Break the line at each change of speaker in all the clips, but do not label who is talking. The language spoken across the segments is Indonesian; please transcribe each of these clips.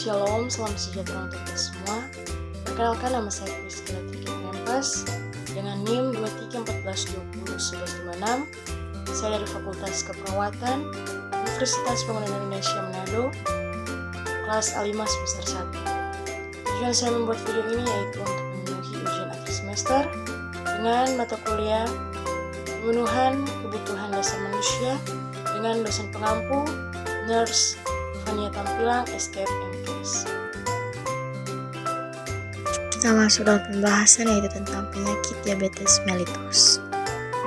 Shalom, salam sejahtera untuk kita semua. Perkenalkan, nama saya Priscilla Triki Rempas dengan NIM 2314201156. Saya dari Fakultas Keperawatan Universitas Bangunan Indonesia Manado, kelas A5 semester 1. Tujuan saya membuat video ini yaitu untuk memenuhi ujian akhir semester dengan mata kuliah Pemenuhan Kebutuhan Dasar Manusia dengan dosen pengampu Nurse Fania Tampilang, SKF MKes.
Kita masuk dalam pembahasan yaitu tentang penyakit diabetes mellitus.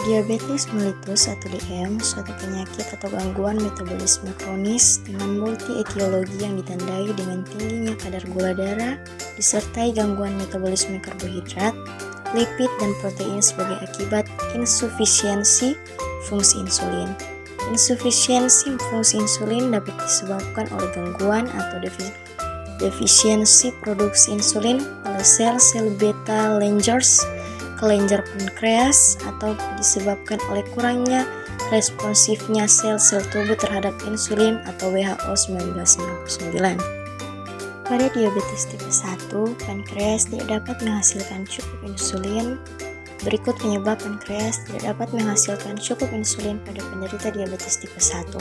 Diabetes mellitus atau DM suatu penyakit atau gangguan metabolisme kronis dengan multi etiologi yang ditandai dengan tingginya kadar gula darah disertai gangguan metabolisme karbohidrat, lipid dan protein sebagai akibat insufisiensi fungsi insulin. Insufisiensi fungsi insulin dapat disebabkan oleh gangguan atau defisiensi produksi insulin oleh sel-sel beta Langers, kelenjar pankreas, atau disebabkan oleh kurangnya responsifnya sel-sel tubuh terhadap insulin atau WHO 1999. Pada diabetes tipe 1, pankreas tidak dapat menghasilkan cukup insulin. Berikut penyebab pankreas tidak dapat menghasilkan cukup insulin pada penderita diabetes tipe 1.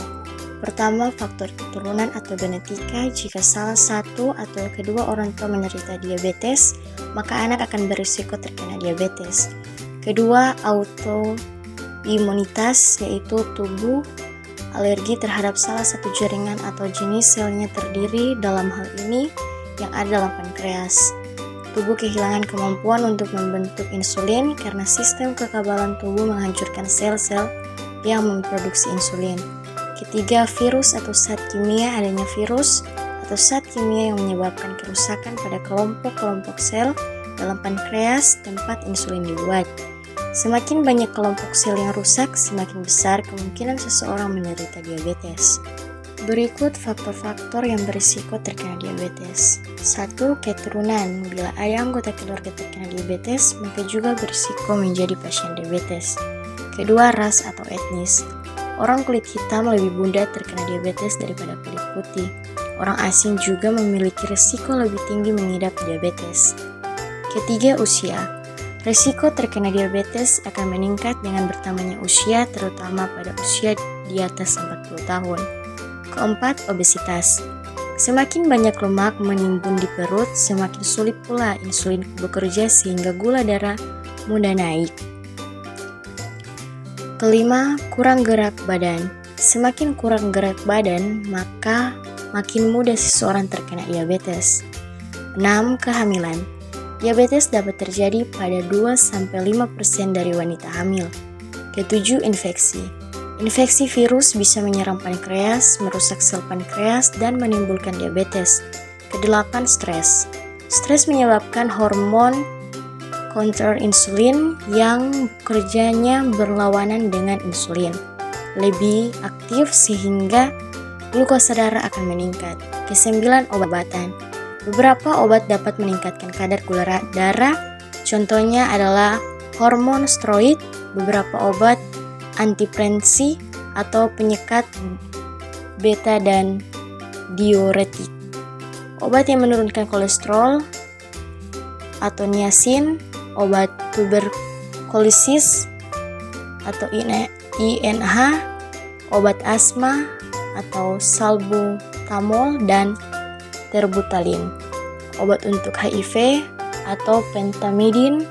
Pertama, faktor keturunan atau genetika. Jika salah satu atau kedua orang tua menderita diabetes, maka anak akan berisiko terkena diabetes. Kedua, autoimunitas, yaitu tubuh alergi terhadap salah satu jaringan atau jenis selnya terdiri dalam hal ini yang ada dalam pankreas. Tubuh kehilangan kemampuan untuk membentuk insulin karena sistem kekebalan tubuh menghancurkan sel-sel yang memproduksi insulin. Ketiga, virus atau zat kimia. Adanya virus atau zat kimia yang menyebabkan kerusakan pada kelompok-kelompok sel dalam pankreas tempat insulin dibuat. Semakin banyak kelompok sel yang rusak, semakin besar kemungkinan seseorang menderita diabetes. Berikut faktor-faktor yang berisiko terkena diabetes. 1. Keturunan. Bila ada anggota keluarga terkena diabetes, maka juga berisiko menjadi pasien diabetes. Kedua, ras atau etnis. Orang kulit hitam lebih mudah terkena diabetes daripada kulit putih. Orang asing juga memiliki risiko lebih tinggi mengidap diabetes. Ketiga, usia. Risiko terkena diabetes akan meningkat dengan bertambahnya usia, terutama pada usia di atas 40 tahun. Keempat, obesitas. Semakin banyak lemak menimbun di perut, semakin sulit pula insulin bekerja sehingga gula darah mudah naik. Kelima, kurang gerak badan. Semakin kurang gerak badan, maka makin mudah seseorang terkena diabetes. 6. Kehamilan. Diabetes dapat terjadi pada 2-5% dari wanita hamil. Ketujuh, infeksi. Infeksi virus bisa menyerang pankreas, merusak sel pankreas, dan menimbulkan diabetes. Kedelapan, stres. Stres menyebabkan hormon counter insulin yang kerjanya berlawanan dengan insulin lebih aktif sehingga glukosa darah akan meningkat. Kesembilan, obat-obatan. Beberapa obat dapat meningkatkan kadar gula darah. Contohnya adalah hormon steroid, beberapa obat antihipertensi atau penyekat beta dan diuretik. Obat yang menurunkan kolesterol atau niacin, obat tuberkulosis atau INH, obat asma atau salbutamol dan terbutalin, obat untuk HIV atau pentamidin,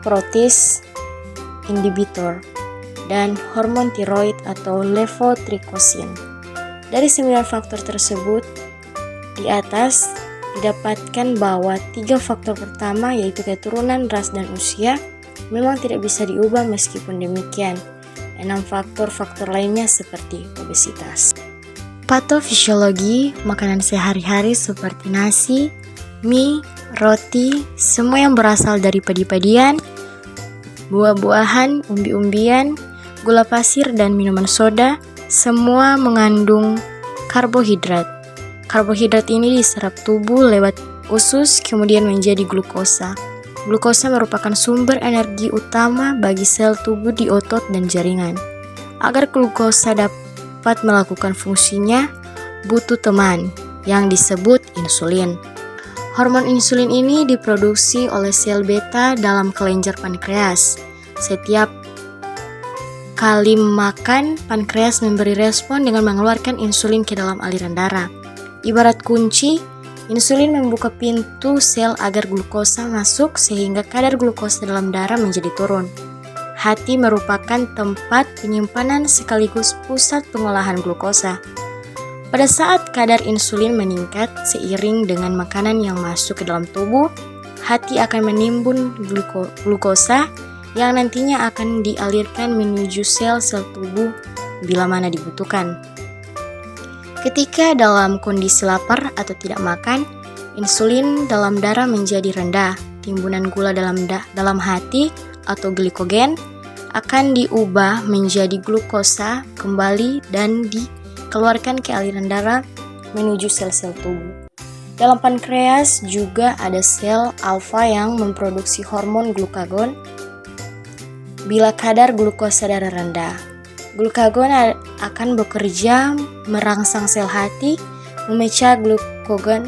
protease inhibitor, dan hormon tiroid atau levotiroxin. Dari 9 faktor tersebut di atas didapatkan bahwa 3 faktor pertama yaitu keturunan, ras, dan usia memang tidak bisa diubah. Meskipun demikian, 6 faktor lainnya seperti obesitas. Patofisiologi. Makanan sehari-hari seperti nasi, mie, roti, semua yang berasal dari padi-padian, buah-buahan, umbi-umbian, gula pasir, dan minuman soda, semua mengandung karbohidrat. Karbohidrat ini diserap tubuh lewat usus kemudian menjadi glukosa. Glukosa merupakan sumber energi utama bagi sel tubuh di otot dan jaringan. Agar glukosa dapat melakukan fungsinya, butuh teman, yang disebut insulin. Hormon insulin ini diproduksi oleh sel beta dalam kelenjar pankreas. Setiap kali makan, pankreas memberi respon dengan mengeluarkan insulin ke dalam aliran darah. Ibarat kunci, insulin membuka pintu sel agar glukosa masuk sehingga kadar glukosa dalam darah menjadi turun. Hati merupakan tempat penyimpanan sekaligus pusat pengolahan glukosa. Pada saat kadar insulin meningkat seiring dengan makanan yang masuk ke dalam tubuh, hati akan menimbun glukosa yang nantinya akan dialirkan menuju sel-sel tubuh bila mana dibutuhkan. Ketika dalam kondisi lapar atau tidak makan, insulin dalam darah menjadi rendah. Timbunan gula dalam hati atau glikogen akan diubah menjadi glukosa kembali dan dikeluarkan ke aliran darah menuju sel-sel tubuh. Dalam pankreas juga ada sel alfa yang memproduksi hormon glukagon bila kadar glukosa darah rendah. Glukagon akan bekerja merangsang sel hati memecah glukagon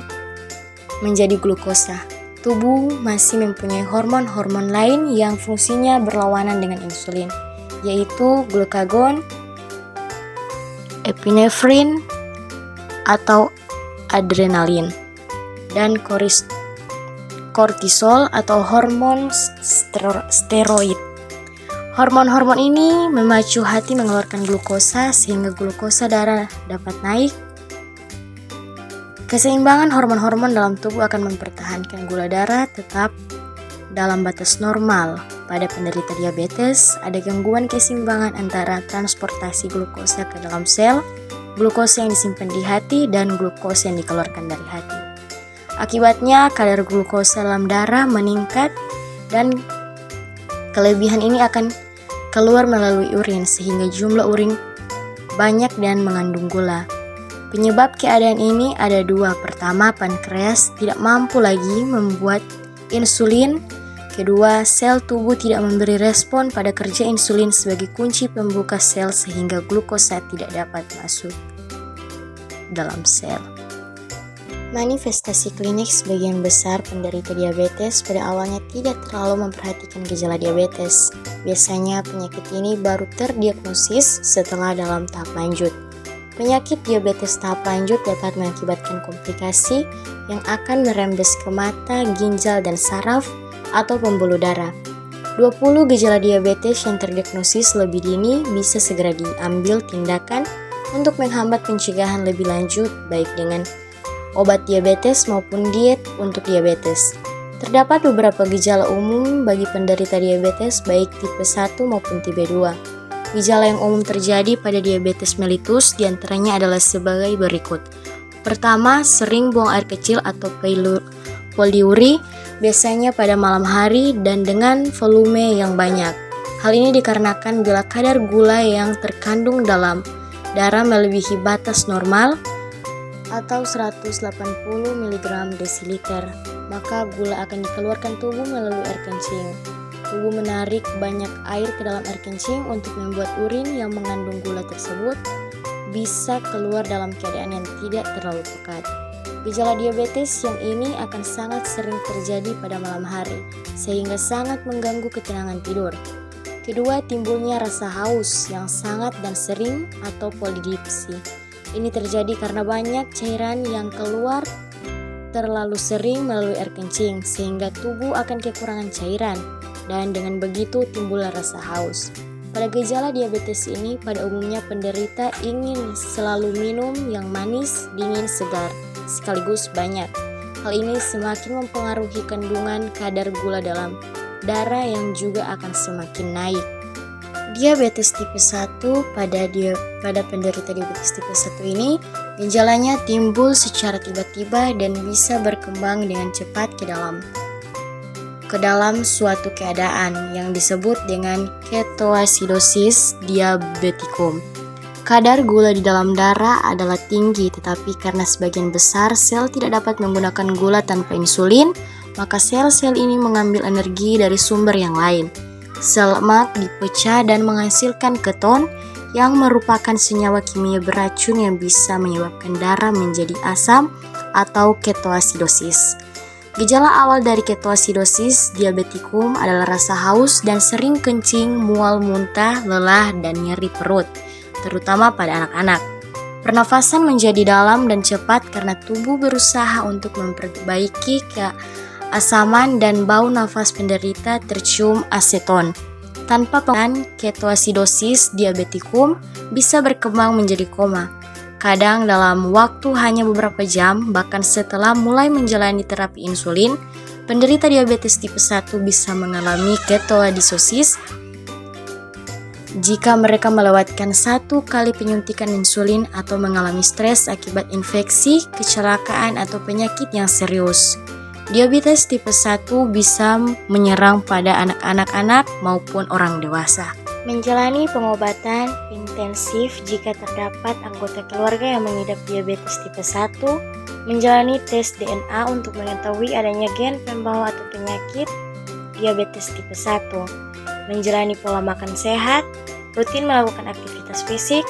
menjadi glukosa. Tubuh masih mempunyai hormon-hormon lain yang fungsinya berlawanan dengan insulin, yaitu glukagon, epinefrin atau adrenalin, dan kortisol atau hormon steroid. Hormon-hormon ini memacu hati mengeluarkan glukosa sehingga glukosa darah dapat naik. Keseimbangan hormon-hormon dalam tubuh akan mempertahankan gula darah tetap dalam batas normal. Pada penderita diabetes, ada gangguan keseimbangan antara transportasi glukosa ke dalam sel, glukosa yang disimpan di hati, dan glukosa yang dikeluarkan dari hati. Akibatnya, kadar glukosa dalam darah meningkat dan kelebihan ini akan keluar melalui urin sehingga jumlah urin banyak dan mengandung gula. Penyebab keadaan ini ada dua. Pertama, pankreas tidak mampu lagi membuat insulin. Kedua, sel tubuh tidak memberi respon pada kerja insulin sebagai kunci pembuka sel sehingga glukosa tidak dapat masuk dalam sel. Manifestasi klinik sebagian besar penderita diabetes pada awalnya tidak terlalu memperhatikan gejala diabetes. Biasanya penyakit ini baru terdiagnosis setelah dalam tahap lanjut. Penyakit diabetes tahap lanjut dapat mengakibatkan komplikasi yang akan merembes ke mata, ginjal, dan saraf atau pembuluh darah. 20 gejala diabetes yang terdiagnosis lebih dini bisa segera diambil tindakan untuk menghambat pencegahan lebih lanjut baik dengan obat diabetes maupun diet untuk diabetes. Terdapat beberapa gejala umum bagi penderita diabetes baik tipe 1 maupun tipe 2. Gejala yang umum terjadi pada diabetes mellitus diantaranya adalah sebagai berikut. Pertama, sering buang air kecil atau poliuri, biasanya pada malam hari dan dengan volume yang banyak. Hal ini dikarenakan bila kadar gula yang terkandung dalam darah melebihi batas normal atau 180 mg desiliter, maka gula akan dikeluarkan tubuh melalui air kencing. Tubuh menarik banyak air ke dalam air kencing untuk membuat urin yang mengandung gula tersebut bisa keluar dalam keadaan yang tidak terlalu pekat. Gejala diabetes yang ini akan sangat sering terjadi pada malam hari, sehingga sangat mengganggu ketenangan tidur. Kedua, timbulnya rasa haus yang sangat dan sering atau polidipsi. Ini terjadi karena banyak cairan yang keluar terlalu sering melalui air kencing, sehingga tubuh akan kekurangan cairan. Dan dengan begitu timbullah rasa haus. Pada gejala diabetes ini, pada umumnya penderita ingin selalu minum yang manis, dingin, segar, sekaligus banyak. Hal ini semakin mempengaruhi kandungan kadar gula dalam darah yang juga akan semakin naik. Diabetes tipe 1 pada penderita diabetes tipe 1 ini, gejalanya timbul secara tiba-tiba dan bisa berkembang dengan cepat ke dalam suatu keadaan yang disebut dengan ketoasidosis diabeticum. Kadar gula di dalam darah adalah tinggi, tetapi karena sebagian besar sel tidak dapat menggunakan gula tanpa insulin, maka sel-sel ini mengambil energi dari sumber yang lain. Sel lemak dipecah dan menghasilkan keton yang merupakan senyawa kimia beracun yang bisa menyebabkan darah menjadi asam atau ketoasidosis. Gejala awal dari ketoasidosis diabetikum adalah rasa haus dan sering kencing, mual, muntah, lelah, dan nyeri perut, terutama pada anak-anak. Pernafasan menjadi dalam dan cepat karena tubuh berusaha untuk memperbaiki keasaman dan bau nafas penderita tercium aseton. Tanpa penanganan, ketoasidosis diabetikum bisa berkembang menjadi koma. Kadang dalam waktu hanya beberapa jam, bahkan setelah mulai menjalani terapi insulin, penderita diabetes tipe 1 bisa mengalami ketoasidosis jika mereka melewatkan 1 kali penyuntikan insulin atau mengalami stres akibat infeksi, kecelakaan, atau penyakit yang serius. Diabetes tipe 1 bisa menyerang pada anak-anak maupun orang dewasa. Menjalani pengobatan intensif jika terdapat anggota keluarga yang mengidap diabetes tipe 1, menjalani tes DNA untuk mengetahui adanya gen pembawa atau penyakit diabetes tipe 1, menjalani pola makan sehat, rutin melakukan aktivitas fisik,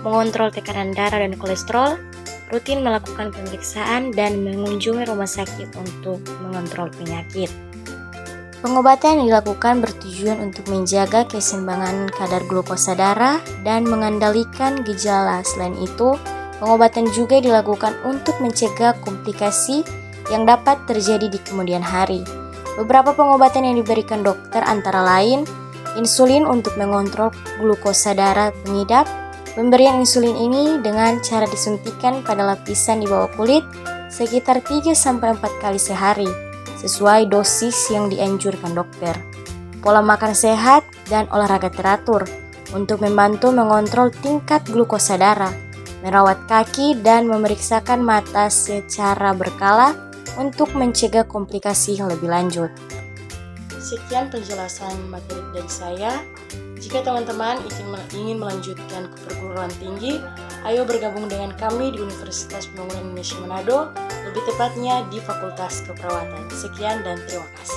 mengontrol tekanan darah dan kolesterol, rutin melakukan pemeriksaan, dan mengunjungi rumah sakit untuk mengontrol penyakit. Pengobatan yang dilakukan bertujuan untuk menjaga keseimbangan kadar glukosa darah dan mengendalikan gejala. Selain itu, pengobatan juga dilakukan untuk mencegah komplikasi yang dapat terjadi di kemudian hari. Beberapa pengobatan yang diberikan dokter antara lain insulin untuk mengontrol glukosa darah pengidap. Pemberian insulin ini dengan cara disuntikan pada lapisan di bawah kulit sekitar 3-4 kali sehari, sesuai dosis yang dianjurkan dokter. Pola makan sehat dan olahraga teratur untuk membantu mengontrol tingkat glukosa darah, merawat kaki dan memeriksakan mata secara berkala untuk mencegah komplikasi lebih lanjut.
Sekian penjelasan materi dari saya. Jika teman-teman ingin melanjutkan ke perguruan tinggi, ayo bergabung dengan kami di Universitas Pembangunan Indonesia Manado, lebih tepatnya di Fakultas Keperawatan. Sekian dan terima kasih.